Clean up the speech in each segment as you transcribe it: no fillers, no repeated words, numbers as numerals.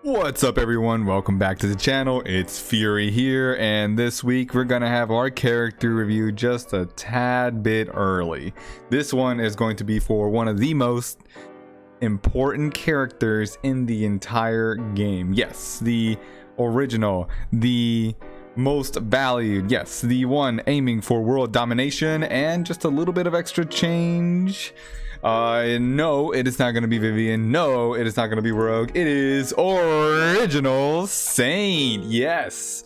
What's up everyone, welcome back to the channel. It's Fury here, and this week we're gonna have our character review just a tad bit early. This one is going to be for one of the most important characters in the entire game. Yes, the original, the most valued, yes, the one aiming for world domination and just a little bit of extra change. No, it is not going to be Vivian. No, it is not going to be Rogue. It is Original Saint. Yes.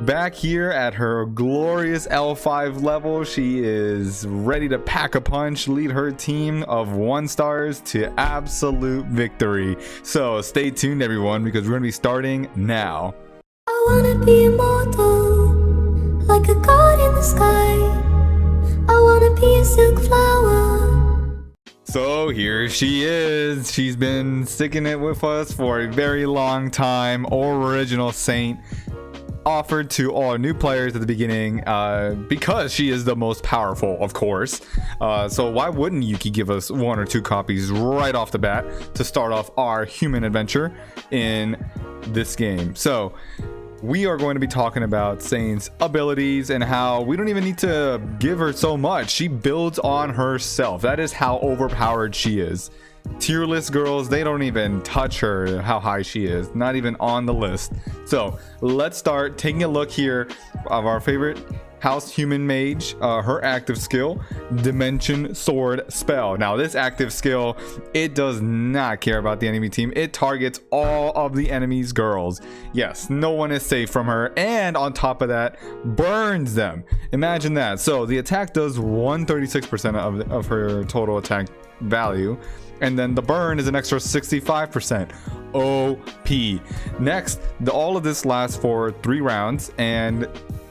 Back here at her glorious L5 level, she is ready to pack a punch, lead her team of 1 stars to absolute victory. So stay tuned everyone, because we're going to be starting now. I wanna be immortal, like a god in the sky. I wanna be a silk flower. So here she is. She's been sticking it with us for a very long time. Original Saint, offered to all new players at the beginning because she is the most powerful, of course. So why wouldn't Yuki give us 1 or 2 copies right off the bat to start off our human adventure in this game? So we are going to be talking about Saint's abilities and how we don't even need to give her so much. She builds on herself. That is how overpowered she is. Tier list girls, they don't even touch her, how high she is. Not even on the list. So let's start taking a look here of our favorite house human mage, her active skill, Dimension Sword Spell. Now this active skill, it does not care about the enemy team. It targets all of the enemy's girls. Yes, no one is safe from her, and on top of that, burns them. Imagine that. So the attack does 136% of her total attack value, and then the burn is an extra 65%. OP. Next, all of this lasts for 3 rounds, and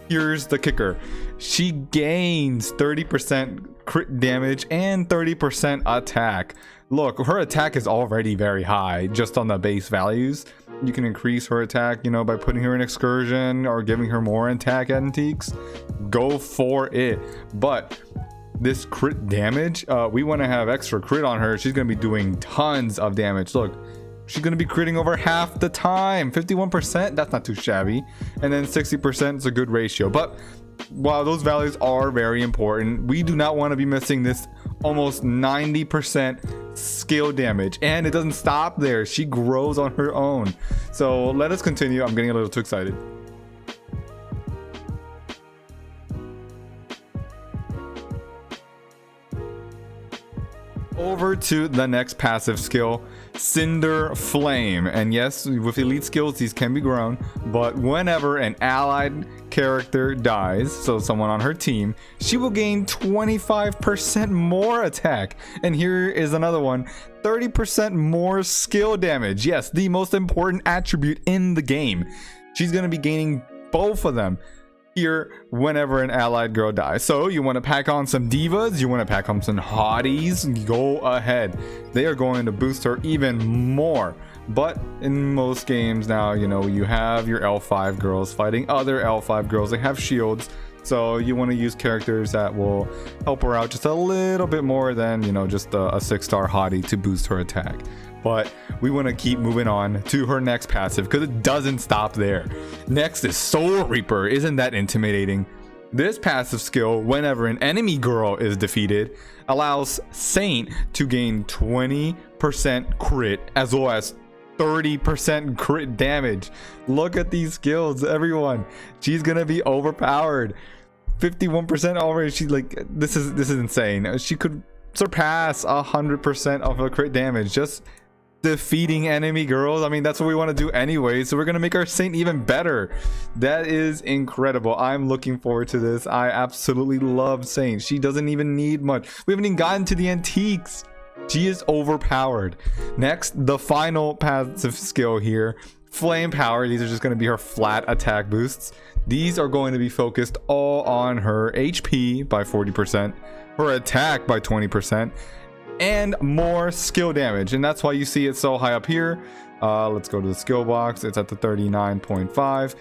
here's the kicker. She gains 30% crit damage and 30% attack. Look, her attack is already very high just on the base values. You can increase her attack, you know, by putting her in excursion or giving her more attack antiques. Go for it. But this crit damage, we want to have extra crit on her. She's going to be doing tons of damage. Look, she's going to be critting over half the time. 51%, that's not too shabby. And then 60% is a good ratio. But while those values are very important, we do not want to be missing this almost 90% skill damage. And it doesn't stop there. She grows on her own. So let us continue. I'm getting a little too excited. Over to the next passive skill, Cinder Flame. And yes, with elite skills these can be grown, but whenever an allied character dies, so someone on her team, she will gain 25% more attack. And here is another one, 30% more skill damage. Yes, the most important attribute in the game. She's going to be gaining both of them here whenever an allied girl dies. So you want to pack on some divas, you want to pack on some hotties, go ahead. They are going to boost her even more. But in most games now, you know, you have your L5 girls fighting other L5 girls. They have shields, so you want to use characters that will help her out just a little bit more than, you know, just a 6-star hottie to boost her attack. But we want to keep moving on to her next passive because it doesn't stop there. Next is Soul Reaper. Isn't that intimidating? This passive skill, whenever an enemy girl is defeated, allows Saint to gain 20% crit as well as 30% crit damage. Look at these skills, everyone. She's gonna be overpowered. 51% already. She's like, this is insane. She could surpass 100% of her crit damage just defeating enemy girls. I mean, that's what we want to do anyway, so we're gonna make our Saint even better. That is incredible. I'm looking forward to this. I absolutely love Saint. She doesn't even need much. We haven't even gotten to the antiques. She is overpowered. Next, the final passive skill here, Flame Power. These are just going to be her flat attack boosts. These are going to be focused all on her HP by 40%, her attack by 20%, and more skill damage. And that's why you see it so high up here. Let's go to the skill box. It's at the 39.5.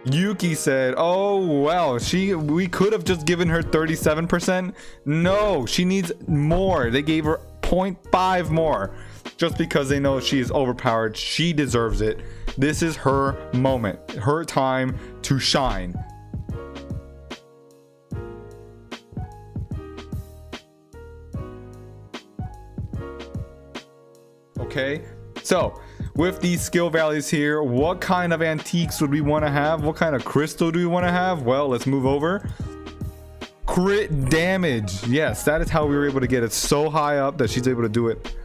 Yuki said, oh well, we could have just given her 37%. No, she needs more. They gave her 0.5 more. just because they know she is overpowered. She deserves it. This is her moment, her time to shine. Okay, so with these skill values here, what kind of antiques would we want to have? What kind of crystal do we want to have? Well, let's move over. Crit damage. Yes, that is how we were able to get it so high up that she's able to do it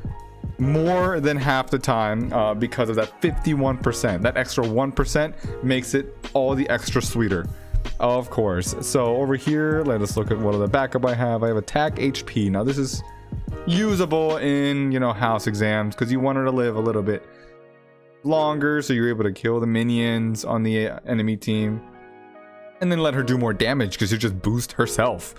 more than half the time, because of that 51%. That extra 1% makes it all the extra sweeter, of course. So over here, let us look at what other backup I have. I have attack HP. Now this is usable in, you know, house exams because you want her to live a little bit longer, so you're able to kill the minions on the enemy team and then let her do more damage because you just boost herself,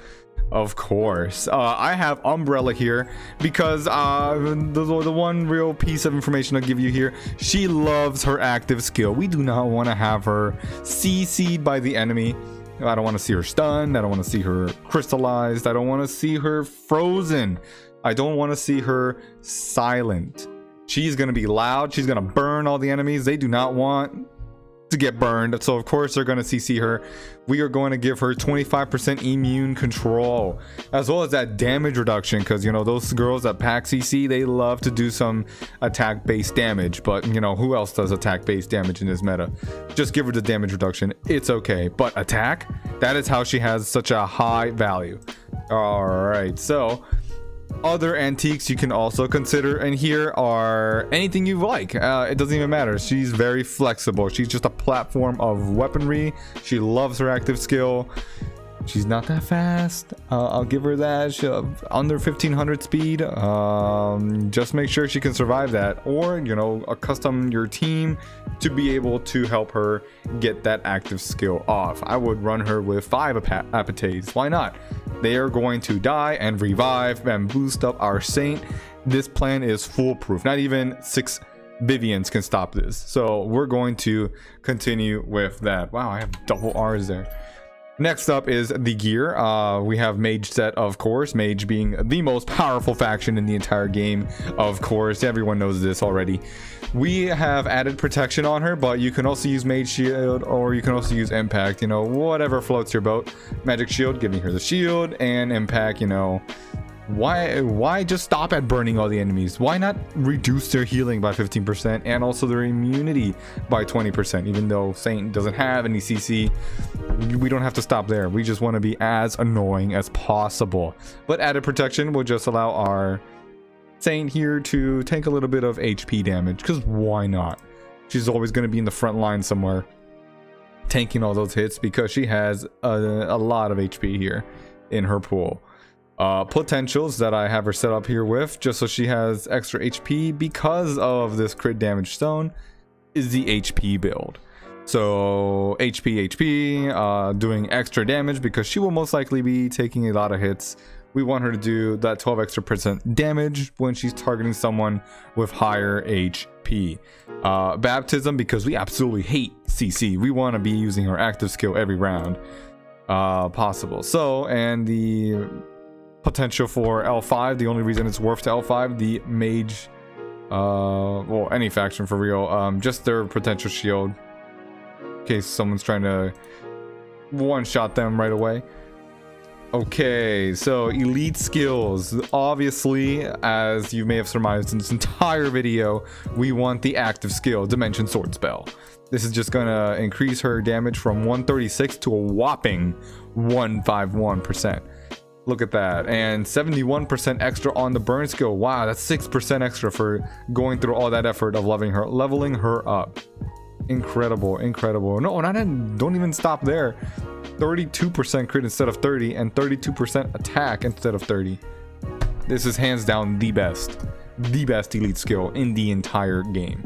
of course. I have Umbrella here because the one real piece of information I'll give you here, she loves her active skill. We do not want to have her CC'd by the enemy. I don't want to see her stunned. I don't want to see her crystallized. I don't want to see her frozen. I don't want to see her silent. She's going to be loud. She's going to burn all the enemies. They do not want to get burned, so of course they're going to CC her. We are going to give her 25% immune control, as well as that damage reduction, because you know those girls that pack CC, they love to do some attack based damage, but you know who else does attack based damage in this meta? Just give her the damage reduction, it's okay. But attack, that is how she has such a high value. All right, so other antiques you can also consider, and here are anything you like. It doesn't even matter. She's very flexible. She's just a platform of weaponry. She loves her active skill. She's not that fast. I'll give her that. She's under 1500 speed. Just make sure she can survive that, or you know, custom your team to be able to help her get that active skill off. I would run her with 5 apates. Why not? They are going to die and revive and boost up our saint. This plan is foolproof. Not even 6 Vivians can stop this. So we're going to continue with that. Wow, I have double R's there. Next up is the gear. We have Mage set, of course. Mage being the most powerful faction in the entire game, of course. Everyone knows this already. We have added protection on her, but you can also use Mage Shield, or you can also use Impact, you know, whatever floats your boat. Magic Shield, giving her the shield, and Impact, you know. Why just stop at burning all the enemies? Why not reduce their healing by 15% and also their immunity by 20%? Even though Saint doesn't have any CC, we don't have to stop there. We just want to be as annoying as possible. But added protection will just allow our Saint here to take a little bit of HP damage, because why not? She's always going to be in the front line somewhere tanking all those hits because she has a lot of HP here in her pool. Potentials that I have her set up here with, just so she has extra HP because of this crit damage stone, is the HP build. So HP, doing extra damage because she will most likely be taking a lot of hits. We want her to do that 12 extra % damage when she's targeting someone with higher HP. Baptism, because we absolutely hate CC. We want to be using her active skill every round possible. So, and the potential for L5, the only reason it's worth to L5, the Mage, well, any faction for real, just their potential shield in case someone's trying to one-shot them right away. Okay, so elite skills. Obviously, as you may have surmised in this entire video, we want the active skill, Dimension Sword Spell. This is just gonna increase her damage from 136 to a whopping 151%. Look at that. And 71% extra on the burn skill. Wow, that's 6% extra for going through all that effort of leveling her up. Incredible, incredible. No, don't even stop there. 32% crit instead of 30, and 32% attack instead of 30. This is hands down the best elite skill in the entire game.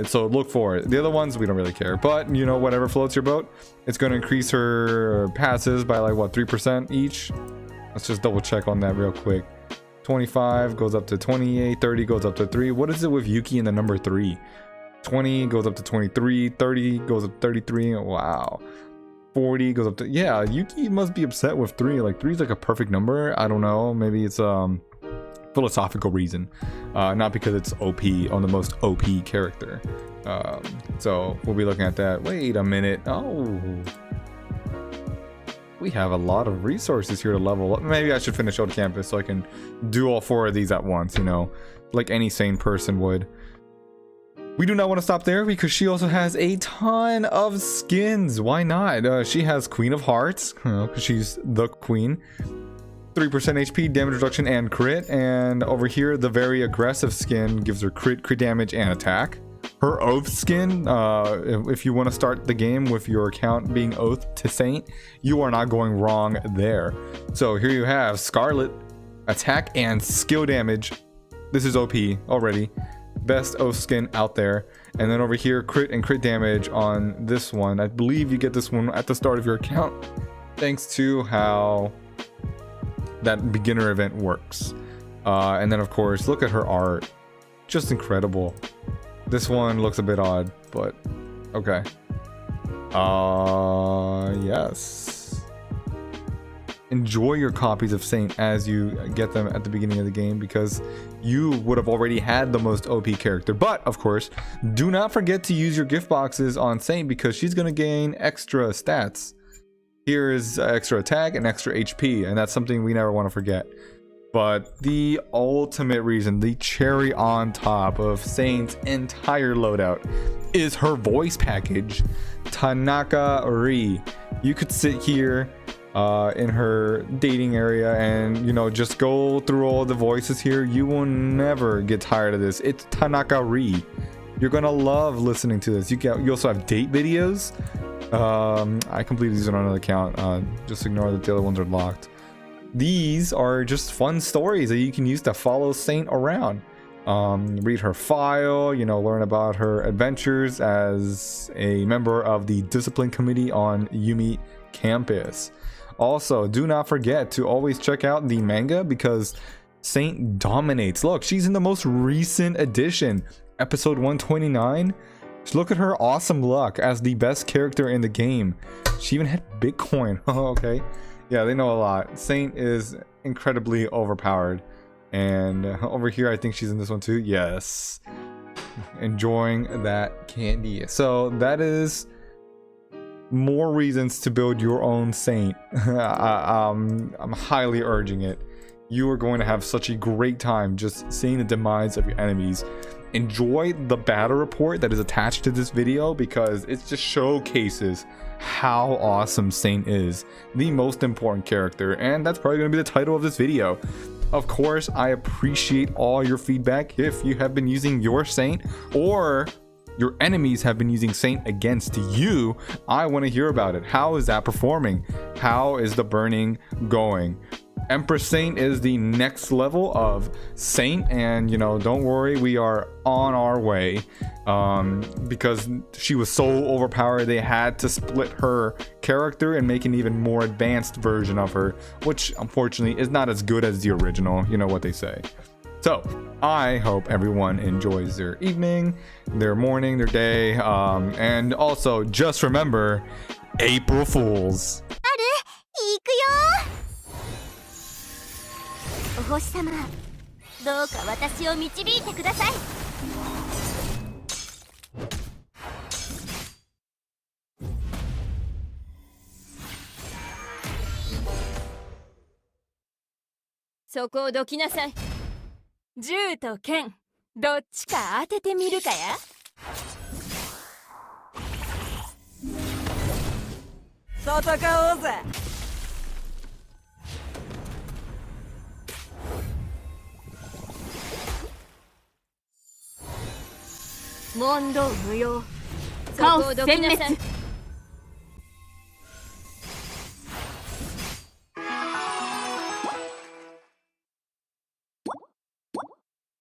So look for it. The other ones we don't really care, but you know, whatever floats your boat. It's going to increase her passes by like what, 3% each. Let's just double check on that real quick. 25 goes up to 28, 30 goes up to 3. What is it with Yuki and the number 3? 20 goes up to 23, 30 goes up to 33. Wow. 40 goes up to, yeah, Yuki must be upset with 3. Like 3 is like a perfect number. I don't know, maybe it's philosophical reason, not because it's OP on the most OP character. So we'll be looking at that. Wait a minute. Oh, we have a lot of resources here to level up. Maybe I should finish Old Campus so I can do all 4 of these at once, you know, like any sane person would. We do not want to stop there because she also has a ton of skins. Why not? She has Queen of Hearts, because she's the queen. 3% HP, damage reduction, and crit. And over here, the very aggressive skin gives her crit damage, and attack. Her Oath skin, if you want to start the game with your account being Oath to Saint, you are not going wrong there. So here you have Scarlet, attack and skill damage. This is OP already. Best Oath skin out there. And then over here, crit and crit damage on this one. I believe you get this one at the start of your account, thanks to how that beginner event works. And then of course, look at her art. Just incredible. This one looks a bit odd, but okay. Yes. Enjoy your copies of Saint as you get them at the beginning of the game, because you would have already had the most OP character. But of course, do not forget to use your gift boxes on Saint, because she's going to gain extra stats. Here is extra attack and extra HP, and that's something we never want to forget. But the ultimate reason, the cherry on top of Saint's entire loadout, is her voice package, Tanaka Ri. You could sit here in her dating area and, you know, just go through all the voices here. You will never get tired of this. It's Tanaka Ri. You're gonna love listening to this. You also have date videos. I completed these on another account. Just ignore that the other ones are locked. These are just fun stories that you can use to follow Saint around. Read her file, you know, learn about her adventures as a member of the discipline committee on Yumi campus. Also, do not forget to always check out the manga, because Saint dominates. Look, she's in the most recent edition, episode 129. Look at her awesome luck as the best character in the game. She even had Bitcoin. Oh, okay. Yeah, they know a lot. Saint is incredibly overpowered. And over here, I think she's in this one too. Yes. Enjoying that candy. So that is more reasons to build your own Saint. I'm highly urging it. You are going to have such a great time just seeing the demise of your enemies. Enjoy the battle report that is attached to this video, because it just showcases how awesome Saint is, the most important character, and that's probably going to be the title of this video. Of course, I appreciate all your feedback. If you have been using your Saint, or your enemies have been using Saint against you, I want to hear about it. How is that performing? How is the burning going? Empress Saint is the next level of Saint, and you know, don't worry, we are on our way. Because she was so overpowered, they had to split her character and make an even more advanced version of her, which unfortunately is not as good as the original. You know what they say. So I hope everyone enjoys their evening, their morning, their day, and also just remember, April Fools. お星様、どうか私を導いてください。そこをどきなさい。銃と剣、どっちか当ててみるかや。戦おうぜ。問答無用。カオス殲滅。